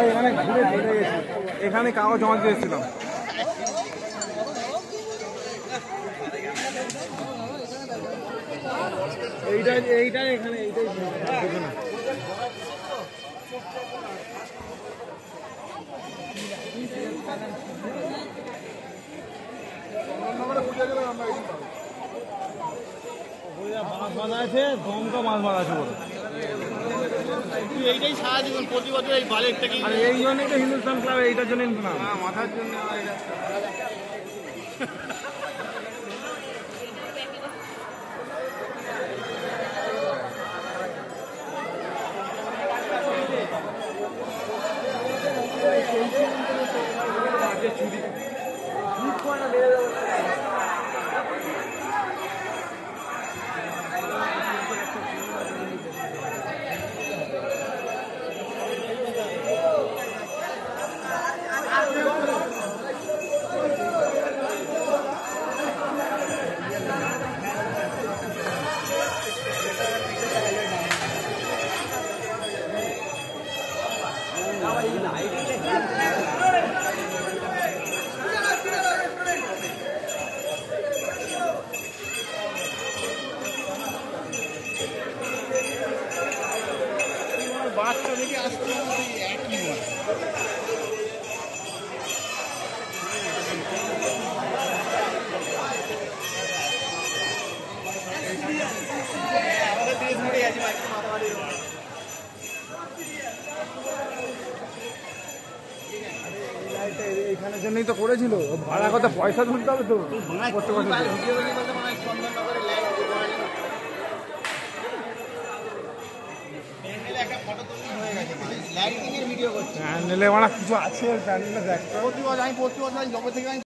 এখানে ঘুরে চলে গেছি, এখানে কাগজ জমা দিয়ে এসেছিলাম। এইটাই এখানে এইটাই মাছ বাঁধা আছে, দমকা মাছ বাঁধা আছে বলে এইটাই সারা জীবন প্রতি বছর এই বালের থেকে। আর এই জন্যই তো হিন্দুস্তান ক্লাব এইটার জন্য মাথার জন্য। বাচ্চা দেখে আসতে একই আমাদের দেশ মরে গেছে এইখানের জন্যই তো করেছিল, ভাড়া কথা পয়সা তুলতে হবে তো করতে করতে। ভিডিও করছে প্যান্ডেলে মানে কিছু আছে, প্যান্ডেলে দেখ প্রতি বছর আমি